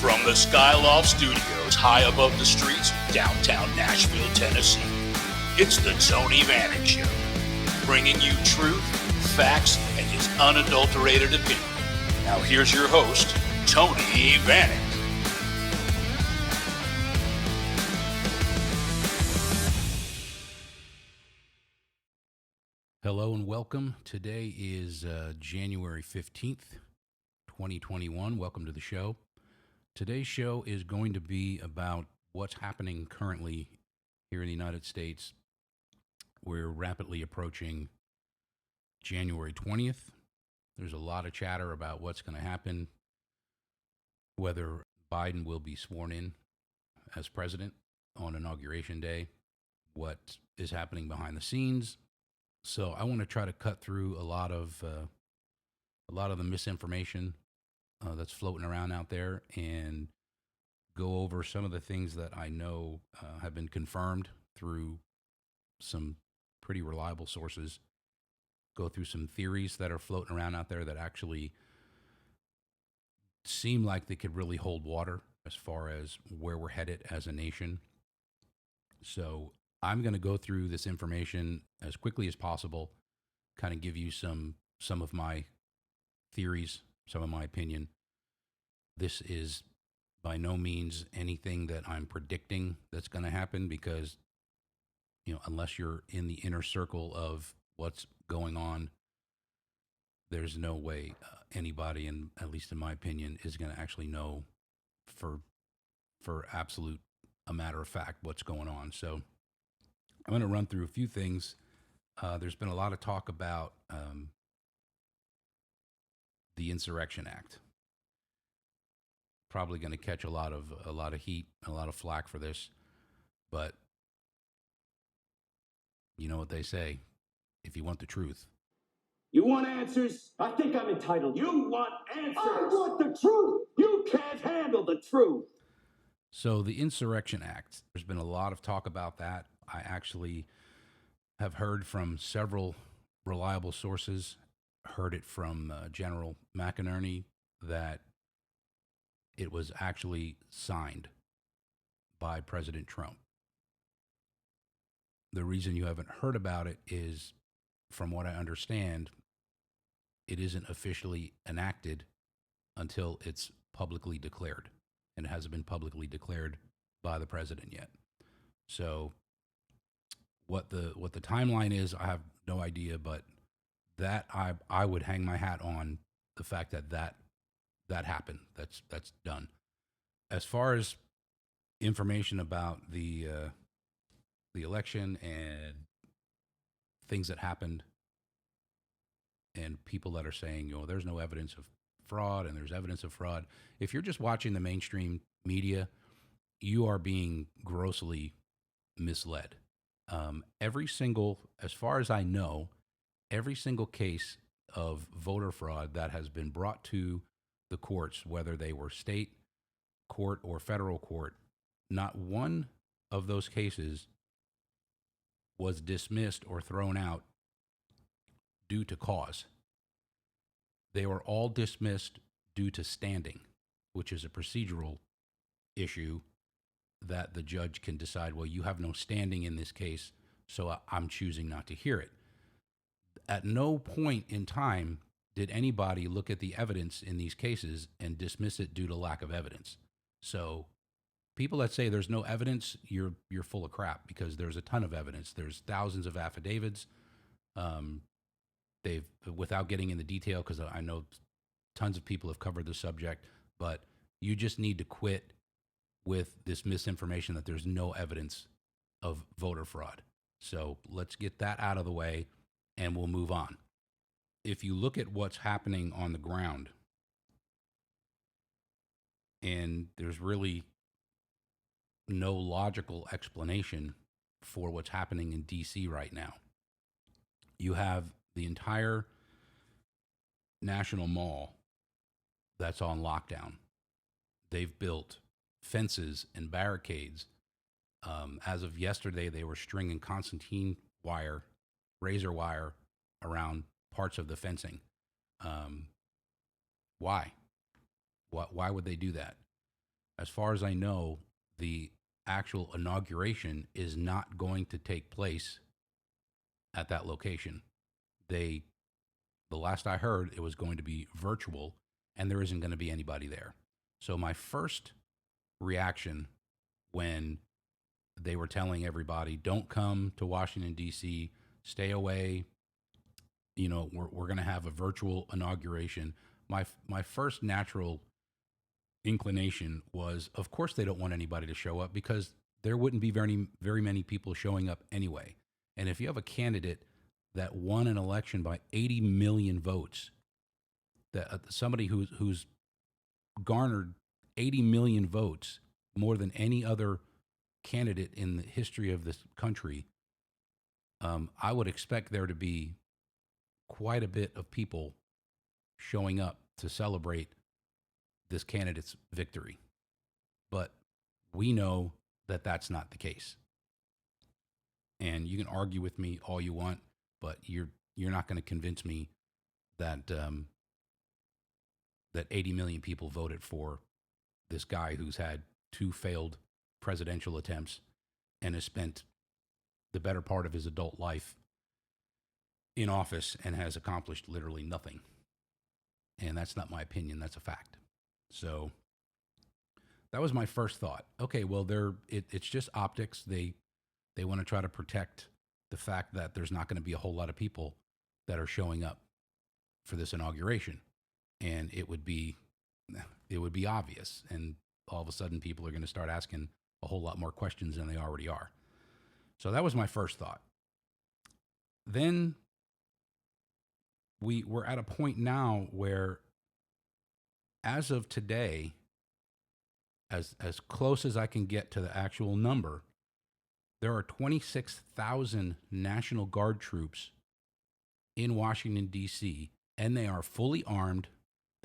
From the Skyloft Studios, high above the streets of downtown Nashville, Tennessee, it's the Tony Vanek Show, bringing you truth, facts, and his unadulterated opinion. Now here's your host, Tony Vanek. Hello and welcome. Today is January 15th, 2021. Welcome to the show. Today's show is going to be about what's happening currently here in the United States. We're rapidly approaching January 20th. There's a lot of chatter about what's going to happen, whether Biden will be sworn in as president on Inauguration Day, what is happening behind the scenes. So I want to try to cut through a lot of the misinformation that's floating around out there and go over some of the things that I know have been confirmed through some pretty reliable sources, go through some theories that are floating around out there that actually seem like they could really hold water as far as where we're headed as a nation. So I'm going to go through this information as quickly as possible, kind of give you some of my theories, some of my opinion. This is by no means anything that I'm predicting that's going to happen because, unless you're in the inner circle of what's going on, there's no way anybody, at least in my opinion, is going to actually know for absolute a matter of fact what's going on. So I'm going to run through a few things. There's been a lot of talk about the Insurrection Act. Probably going to catch a lot of heat, a lot of flack for this, but you know what they say: if you want the truth, you want answers? I think I'm entitled. You want answers? I want the truth. You can't handle the truth. So the Insurrection Act, there's been a lot of talk about that. I actually have heard from several reliable sources, heard it from General McInerney, that it was actually signed by President Trump. The reason you haven't heard about it is, from what I understand, it isn't officially enacted until it's publicly declared, and it hasn't been publicly declared by the president yet. So what the timeline is, I have no idea, but that I would hang my hat on the fact that happened. That's done. As far as information about the election and things that happened, and people that are saying, there's no evidence of fraud and there's evidence of fraud. If you're just watching the mainstream media, you are being grossly misled. As far as I know, every single case of voter fraud that has been brought to the courts, whether they were state court or federal court, not one of those cases was dismissed or thrown out due to cause. They were all dismissed due to standing, which is a procedural issue that the judge can decide, well, you have no standing in this case, so I'm choosing not to hear it. At no point in time did anybody look at the evidence in these cases and dismiss it due to lack of evidence. So people that say there's no evidence, you're full of crap, because there's a ton of evidence. There's thousands of affidavits. They've, without getting into detail, because I know tons of people have covered the subject, but you just need to quit with this misinformation that there's no evidence of voter fraud. So let's get that out of the way and we'll move on. If you look at what's happening on the ground, and there's really no logical explanation for what's happening in DC right now. You have the entire National Mall that's on lockdown. They've built fences and barricades. As of yesterday, they were stringing concertina wire, razor wire around parts of the fencing. Why? Why would they do that? as far as I know, the actual inauguration is not going to take place at that location. They, the last I heard, it was going to be virtual, and there isn't going to be anybody there. So my first reaction when they were telling everybody, don't come to Washington, D.C., stay away, we're going to have a virtual inauguration. My first natural inclination was, of course, they don't want anybody to show up because there wouldn't be very many people showing up anyway. And if you have a candidate that won an election by 80 million votes, that somebody who's garnered 80 million votes, more than any other candidate in the history of this country, I would expect there to be quite a bit of people showing up to celebrate this candidate's victory. But we know that that's not the case. And you can argue with me all you want, but you're not going to convince me that that 80 million people voted for this guy who's had 2 failed presidential attempts and has spent the better part of his adult life in office and has accomplished literally nothing. And that's not my opinion, that's a fact. So that was my first thought. Okay, well, it's just optics. They want to try to protect the fact that there's not going to be a whole lot of people that are showing up for this inauguration, and it would be obvious, and all of a sudden people are going to start asking a whole lot more questions than they already are. So that was my first thought. Then we're at a point now where, as of today, as close as I can get to the actual number, there are 26,000 National Guard troops in Washington, D.C., and they are fully armed,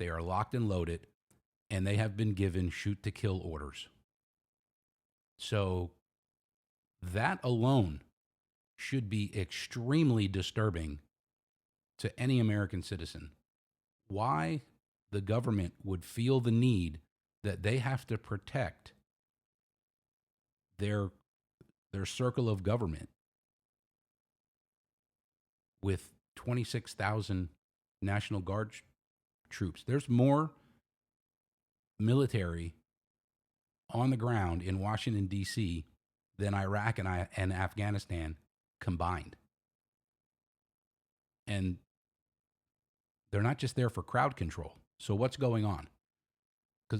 they are locked and loaded, and they have been given shoot-to-kill orders. So that alone should be extremely disturbing to any American citizen. Why the government would feel the need that they have to protect their circle of government with 26,000 National Guard troops. There's more military on the ground in Washington, D.C. than Iraq and Afghanistan combined. And they're not just there for crowd control. So what's going on?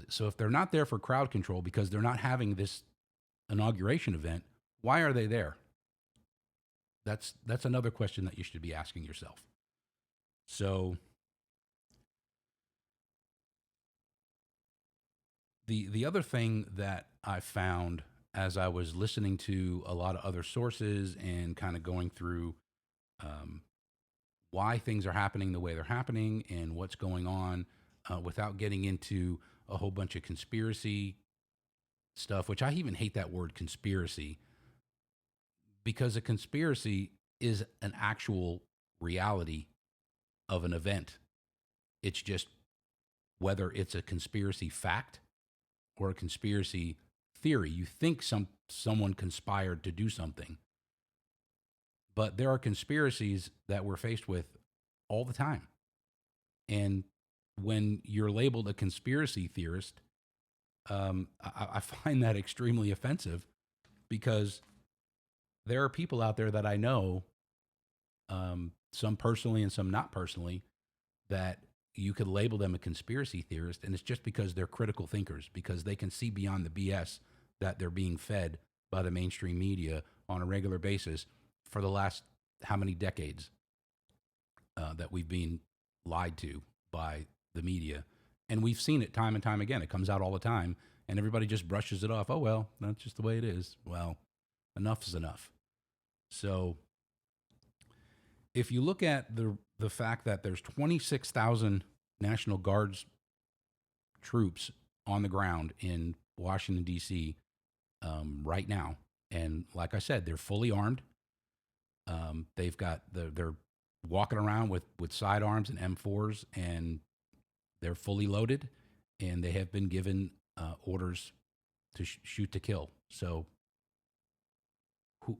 So if they're not there for crowd control because they're not having this inauguration event, why are they there? That's another question that you should be asking yourself. So the other thing that I found as I was listening to a lot of other sources and kind of going through why things are happening the way they're happening and what's going on, without getting into a whole bunch of conspiracy stuff, which I even hate that word conspiracy, because a conspiracy is an actual reality of an event. It's just whether it's a conspiracy fact or a conspiracy theory. You think someone conspired to do something, but there are conspiracies that we're faced with all the time. And when you're labeled a conspiracy theorist, I find that extremely offensive, because there are people out there that I know, some personally and some not personally, that you could label them a conspiracy theorist, and it's just because they're critical thinkers, because they can see beyond the BS that they're being fed by the mainstream media on a regular basis for the last how many decades that we've been lied to by the media. And we've seen it time and time again. It comes out all the time, and everybody just brushes it off. Oh, well, that's just the way it is. Well, enough is enough. So if you look at the fact that there's 26,000 National Guards troops on the ground in Washington, D.C. Right now, and like I said, they're fully armed. They've got they're walking around with sidearms and M4s, and they're fully loaded, and they have been given orders to shoot to kill. So who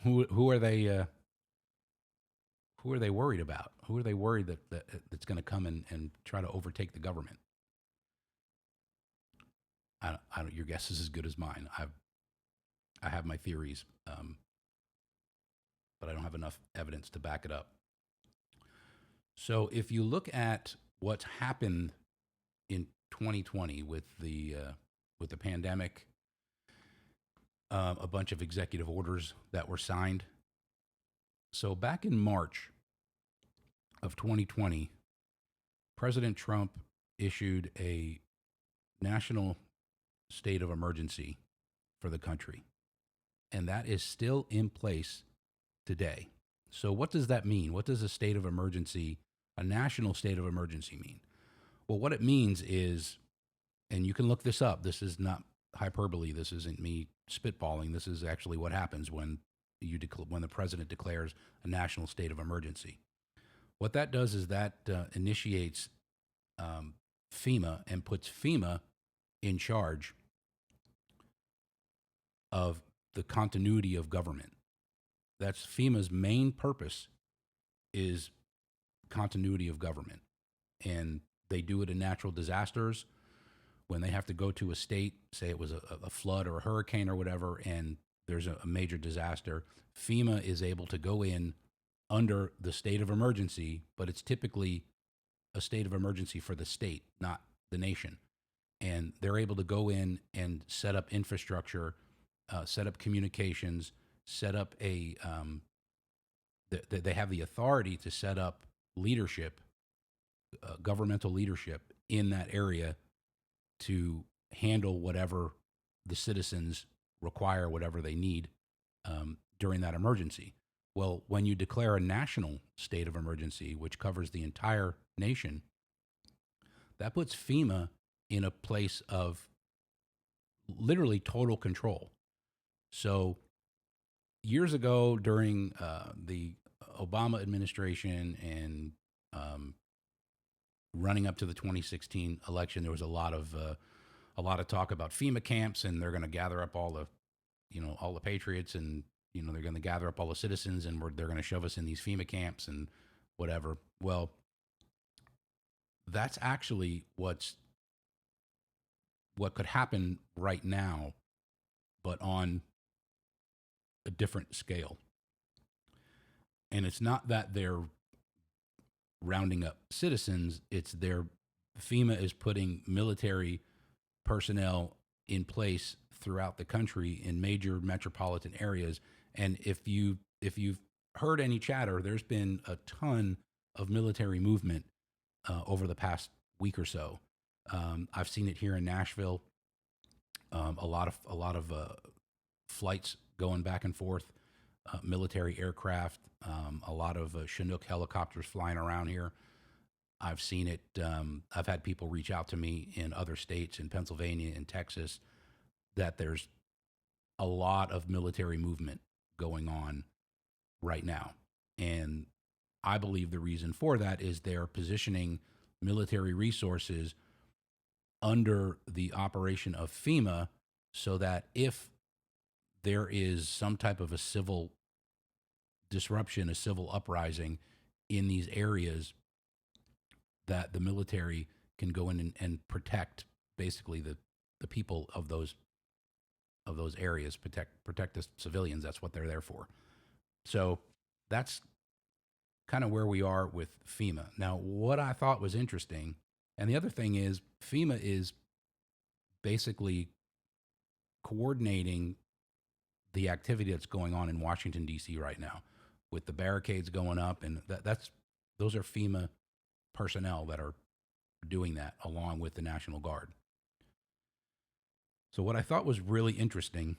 who who are they? Who are they worried about? Who are they worried that's going to come and try to overtake the government? I don't, your guess is as good as mine. I have my theories, but I don't have enough evidence to back it up. So if you look at what's happened in 2020 with the pandemic, a bunch of executive orders that were signed. So back in March of 2020, President Trump issued a national state of emergency for the country, and that is still in place today. So what does that mean? What does a state of emergency, a national state of emergency mean? Well, what it means is, and you can look this up, this is not hyperbole, this isn't me spitballing, this is actually what happens when when the president declares a national state of emergency. What that does is that initiates FEMA and puts FEMA in charge of the continuity of government. That's FEMA's main purpose, is continuity of government. And they do it in natural disasters. When they have to go to a state, say it was a flood or a hurricane or whatever, and there's a major disaster, FEMA is able to go in under the state of emergency, but it's typically a state of emergency for the state, not the nation. And they're able to go in and set up infrastructure, set up communications, set up they have the authority to set up leadership, governmental leadership in that area to handle whatever the citizens require, whatever they need during that emergency. Well, when you declare a national state of emergency, which covers the entire nation, that puts FEMA in a place of literally total control. So years ago, during the Obama administration and running up to the 2016 election, there was a lot of talk about FEMA camps, and they're going to gather up all the patriots, and they're going to gather up all the citizens, and they're going to shove us in these FEMA camps and whatever. Well, that's actually what could happen right now, but on a different scale. And it's not that they're rounding up citizens, it's FEMA is putting military personnel in place throughout the country in major metropolitan areas. And if you've heard any chatter, there's been a ton of military movement over the past week or so. I've seen it here in Nashville. A lot of flights going back and forth, military aircraft, a lot of Chinook helicopters flying around here. I've seen it. I've had people reach out to me in other states, in Pennsylvania and Texas, that there's a lot of military movement going on right now. And I believe the reason for that is they're positioning military resources under the operation of FEMA so that if there is some type of a civil disruption, a civil uprising in these areas, that the military can go in and protect basically the people of those areas, protect the civilians. That's what they're there for. So that's kind of where we are with FEMA. Now, what I thought was interesting, and the other thing is FEMA is basically coordinating the activity that's going on in Washington, D.C. right now with the barricades going up, and those are FEMA personnel that are doing that along with the National Guard. So what I thought was really interesting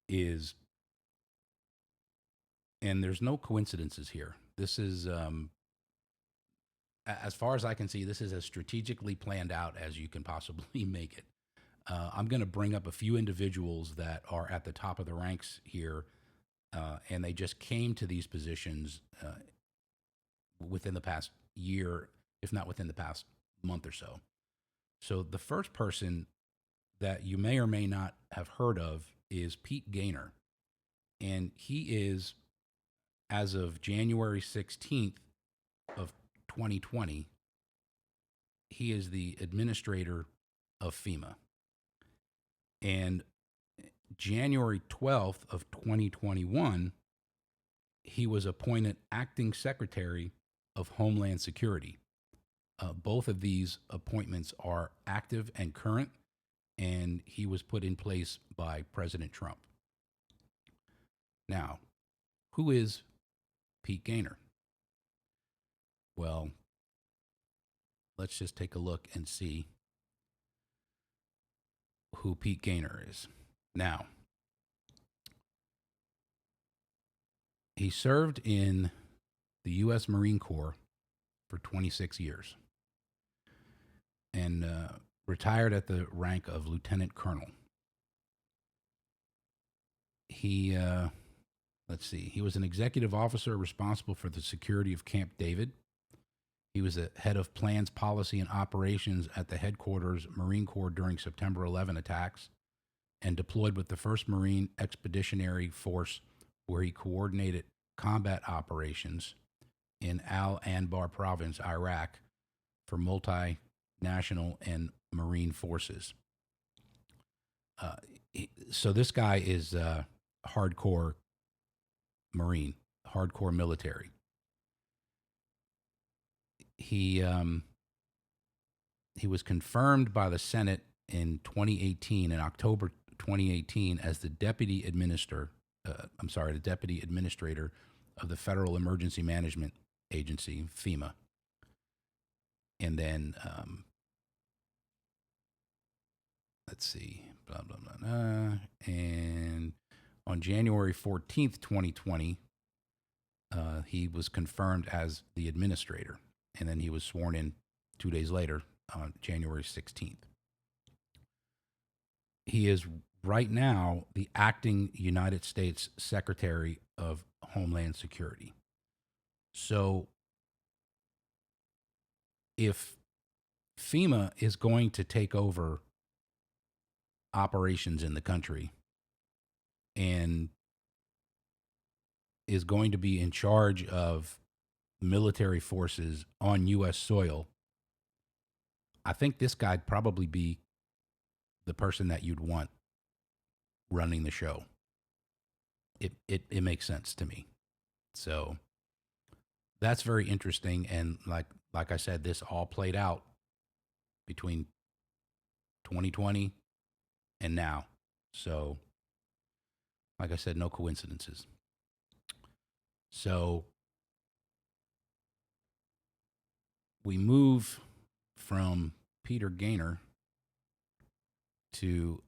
is, and there's no coincidences here, this is, as far as I can see, this is as strategically planned out as you can possibly make it. I'm going to bring up a few individuals that are at the top of the ranks here, and they just came to these positions within the past year, if not within the past month or so. So the first person that you may or may not have heard of is Pete Gaynor. And he is, as of January 16th of 2020, he is the administrator of FEMA. And January 12th of 2021, he was appointed acting secretary of Homeland Security. Both of these appointments are active and current, and he was put in place by President Trump. Now, who is Pete Gaynor? Well, let's just take a look and see who Pete Gaynor is. Now, he served in the U.S. Marine Corps for 26 years and retired at the rank of lieutenant colonel. He, he was an executive officer responsible for the security of Camp David. He was the head of plans, policy, and operations at the headquarters Marine Corps during September 11 attacks, and deployed with the 1st Marine Expeditionary Force, where he coordinated combat operations in Al Anbar Province, Iraq, for multinational and Marine forces. So this guy is hardcore Marine, hardcore military. He was confirmed by the Senate in 2018, in October 2018, as the deputy administrator of the Federal Emergency Management Agency, FEMA. And then, blah, blah, blah, blah. And on January 14th, 2020, he was confirmed as the administrator. And then he was sworn in 2 days later, on January 16th. He is right now the acting United States Secretary of Homeland Security. So if FEMA is going to take over operations in the country and is going to be in charge of military forces on U.S. soil, I think this guy'd probably be the person that you'd want running the show. It makes sense to me. So that's very interesting. And like I said, this all played out between 2020 and now. So, like I said, no coincidences. So we move from Peter Gaynor to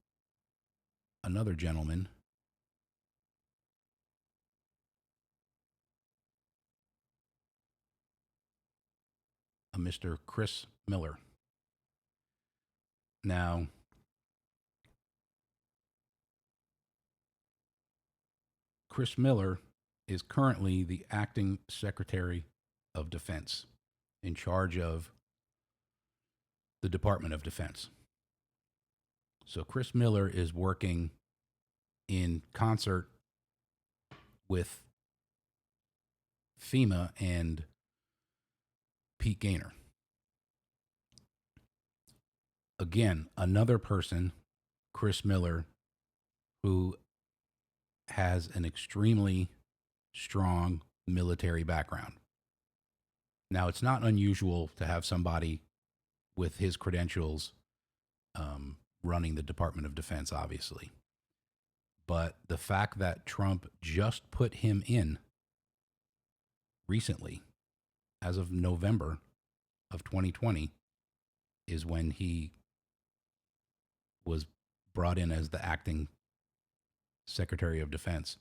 another gentleman, a Mr. Chris Miller. Now, Chris Miller is currently the acting Secretary of Defense in charge of the Department of Defense. So Chris Miller is working in concert with FEMA and Pete Gaynor. Again, another person, Chris Miller, who has an extremely strong military background. Now, it's not unusual to have somebody with his credentials running the Department of Defense, obviously. But the fact that Trump just put him in recently, as of November of 2020, is when he was brought in as the acting Secretary of Defense.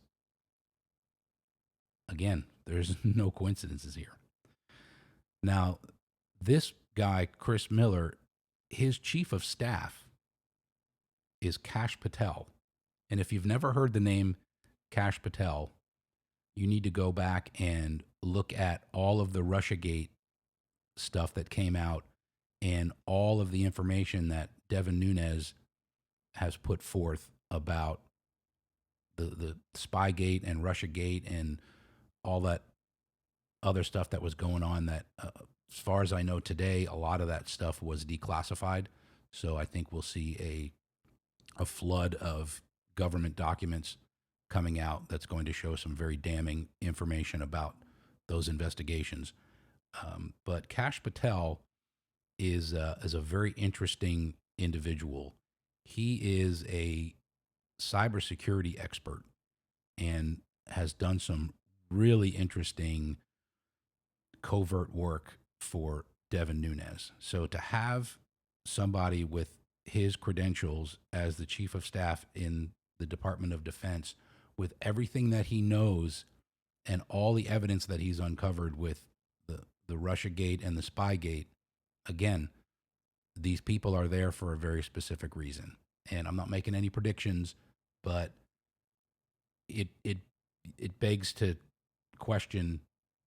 Again, there's no coincidences here. Now, this guy, Chris Miller, his chief of staff is Kash Patel. And if you've never heard the name Kash Patel, you need to go back and look at all of the Russiagate stuff that came out and all of the information that Devin Nunes has put forth about the Spygate and Russiagate and all that other stuff that was going on that, as far as I know today, a lot of that stuff was declassified. So I think we'll see a flood of government documents coming out that's going to show some very damning information about those investigations. But Kash Patel is a very interesting individual. He is a cybersecurity expert and has done some really interesting covert work for Devin Nunes. So to have somebody with his credentials as the chief of staff in the Department of Defense, with everything that he knows and all the evidence that he's uncovered with the Russiagate and the Spygate, again, these people are there for a very specific reason. And I'm not making any predictions, but it begs to question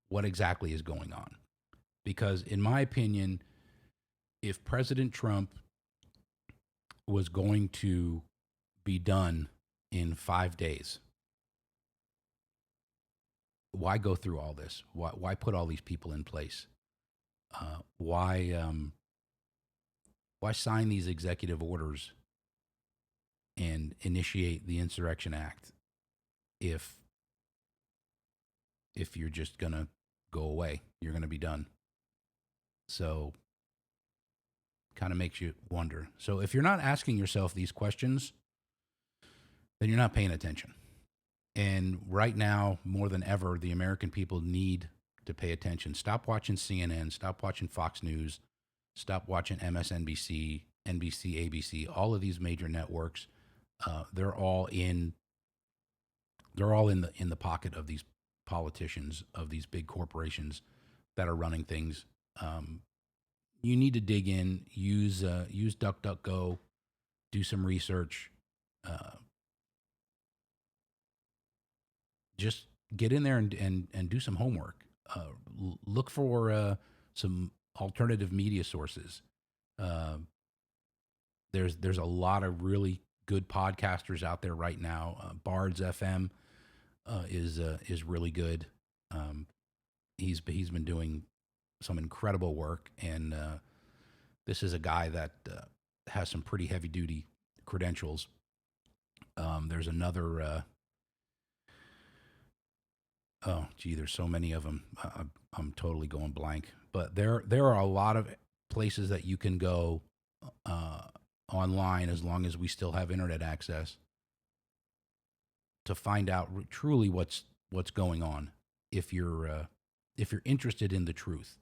what exactly is going on. Because in my opinion, if President Trump was going to be done in 5 days, why go through all this? Why put all these people in place? Why sign these executive orders and initiate the Insurrection Act if you're just gonna go away, you're gonna be done? So kind of makes you wonder. So if you're not asking yourself these questions, then you're not paying attention. And right now, more than ever, the American people need to pay attention. Stop watching CNN, stop watching Fox News, stop watching MSNBC, NBC, ABC, all of these major networks. They're all in the pocket of these politicians, of these big corporations that are running things. You need to dig in, use DuckDuckGo, do some research. Just get in there and do some homework. Look for some alternative media sources. There's a lot of really good podcasters out there right now. Bards FM is really good. He's been doing some incredible work, and this is a guy that has some pretty heavy duty credentials. There's another. There's so many of them. I'm totally going blank. But there are a lot of places that you can go online, as long as we still have internet access, to find out truly what's going on. If you're interested in the truth,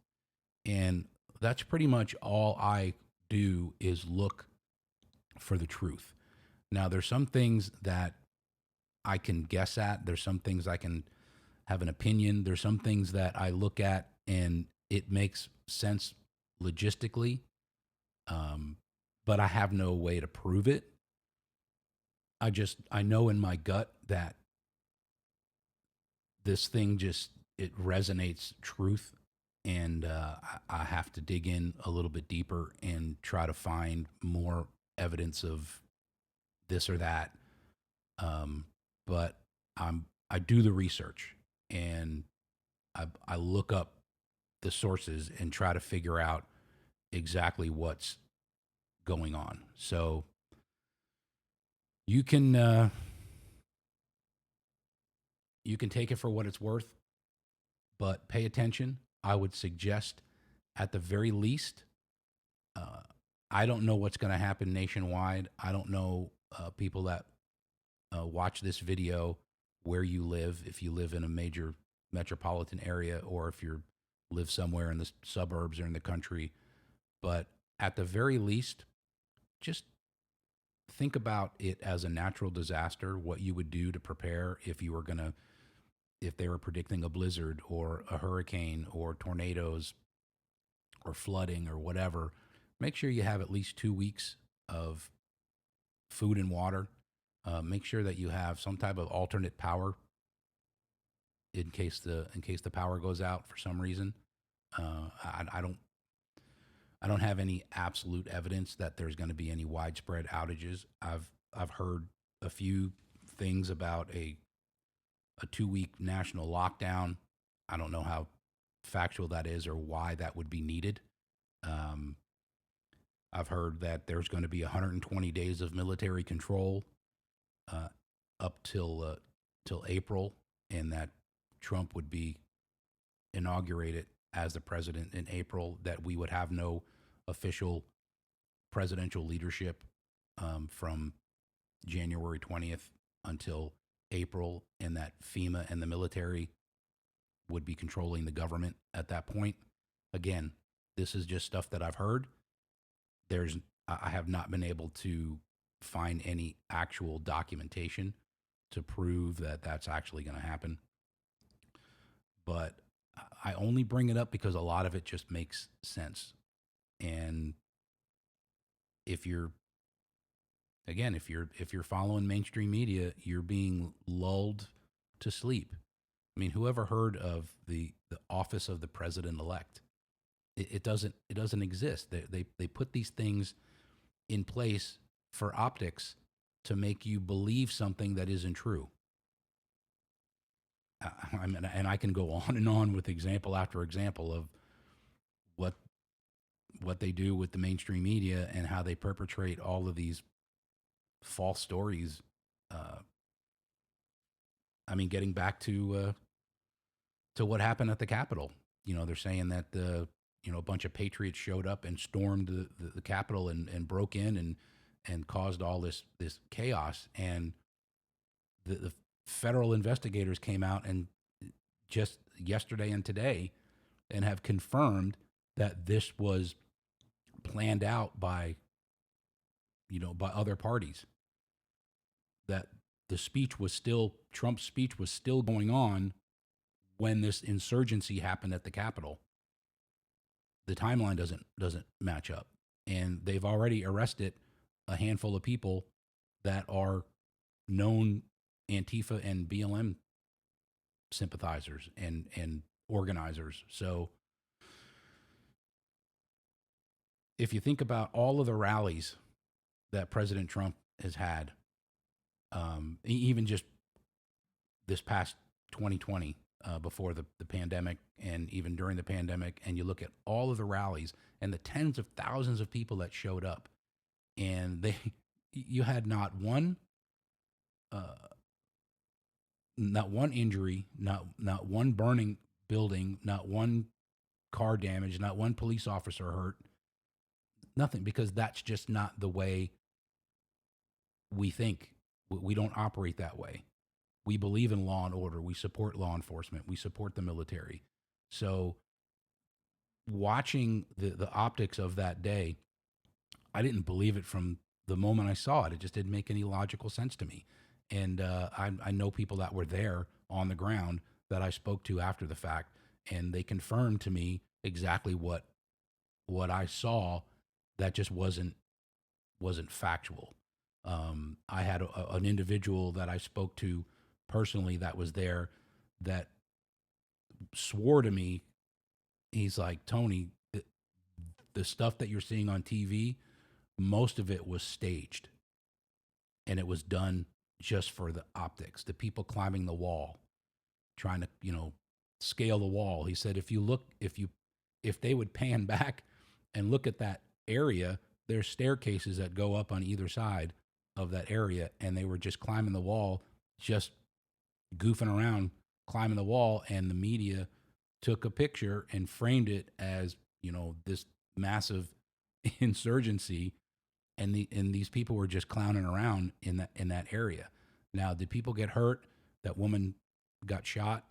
and that's pretty much all I do, is look for the truth. Now, there's some things that I can guess at. There's some things I can have an opinion. There's some things that I look at and it makes sense logistically, but I have no way to prove it. I know in my gut that this thing it resonates truth, and I have to dig in a little bit deeper and try to find more evidence of this or that. But I do the research, and I look up the sources and try to figure out exactly what's going on. So you can take it for what it's worth, but pay attention. I would suggest, at the very least, I don't know what's going to happen nationwide. I don't know people that watch this video where you live, if you live in a major metropolitan area or if you live somewhere in the suburbs or in the country. But at the very least, just think about it as a natural disaster, what you would do to prepare if they were predicting a blizzard or a hurricane or tornadoes or flooding or whatever. Make sure you have at least 2 weeks of food and water. Make sure that you have some type of alternate power in case the power goes out for some reason. I don't have any absolute evidence that there's going to be any widespread outages. I've I've heard a few things about a 2-week national lockdown. I don't know how factual that is or why that would be needed. Um, I've heard that there's going to be 120 days of military control uh, up till April, and that Trump would be inaugurated as the president in April. That we would have no official presidential leadership from January 20th until April, and that FEMA and the military would be controlling the government at that point. Again, this is just stuff that I've heard. I have not been able to find any actual documentation to prove that that's actually going to happen. But I only bring it up because a lot of it just makes sense. And if you're following mainstream media, you're being lulled to sleep. I mean, whoever heard of the office of the president elect? It doesn't exist. They put these things in place for optics to make you believe something that isn't true. I mean, and I can go on and on with example after example of what they do with the mainstream media and how they perpetrate all of these false stories. I mean, getting back to what happened at the Capitol. They're saying that a bunch of patriots showed up and stormed the Capitol and broke in and caused all this chaos. And the federal investigators came out and just yesterday and today and have confirmed that this was planned out by other parties. That Trump's speech was still going on when this insurgency happened at the Capitol. The timeline doesn't match up, and they've already arrested a handful of people that are known Antifa and BLM sympathizers and organizers. So if you think about all of the rallies that President Trump has had, even just this past 2020, before the pandemic and even during the pandemic, and you look at all of the rallies and the tens of thousands of people that showed up, and you had not one injury, not one burning building, not one car damage, not one police officer hurt, nothing, because that's just not the way we think. We don't operate that way. We believe in law and order. We support law enforcement. We support the military. So watching the optics of that day, I didn't believe it from the moment I saw it. It just didn't make any logical sense to me. And I know people that were there on the ground that I spoke to after the fact, and they confirmed to me exactly what I saw. That just wasn't factual. I had an individual that I spoke to personally that was there that swore to me. He's like, Tony, the stuff that you're seeing on TV, most of it was staged, and it was done just for the optics. The people climbing the wall, trying to scale the wall. He said if they would pan back and look at that area, there's staircases that go up on either side of that area, and they were just climbing the wall, just goofing around, climbing the wall, and the media took a picture and framed it as this massive insurgency, and these people were just clowning around in that area. Now, did people get hurt? That woman got shot.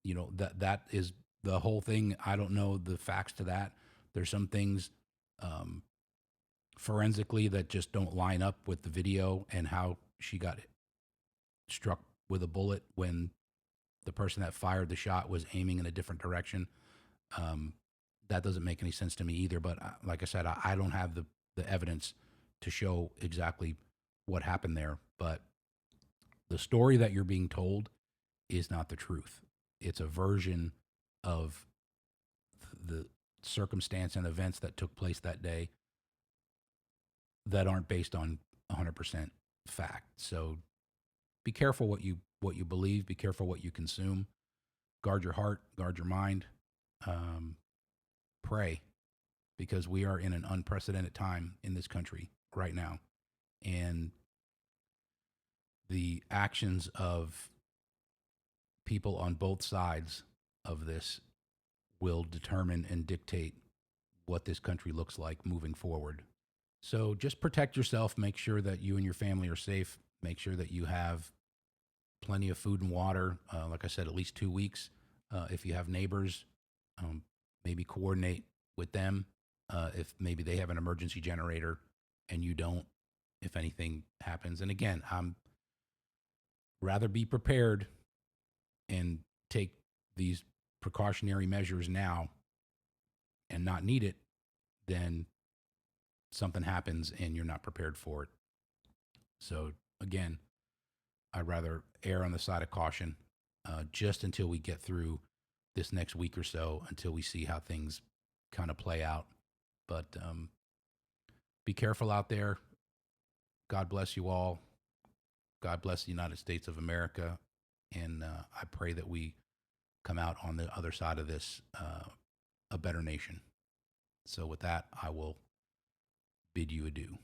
That is the whole thing. I don't know the facts to that. There's some things forensically that just don't line up with the video and how she got struck with a bullet when the person that fired the shot was aiming in a different direction. That doesn't make any sense to me either. But like I said, I don't have the evidence to show exactly what happened there. But the story that you're being told is not the truth. It's a version of the circumstance and events that took place that day that aren't based on 100% fact. So be careful what you believe. Be careful what you consume. Guard your heart. Guard your mind. Pray, because we are in an unprecedented time in this country right now, and the actions of people on both sides of this will determine and dictate what this country looks like moving forward. So just protect yourself. Make sure that you and your family are safe. Make sure that you have plenty of food and water. Like I said, at least 2 weeks. If you have neighbors, maybe coordinate with them. If maybe they have an emergency generator and you don't, if anything happens. And again, I'm rather be prepared and take these precautionary measures now and not need it than something happens and you're not prepared for it. So again, I'd rather err on the side of caution just until we get through this next week or so, until we see how things kind of play out. But be careful out there. God bless you all. God bless the United States of America. And I pray that we come out on the other side of this a better nation. So with that, I will bid you adieu.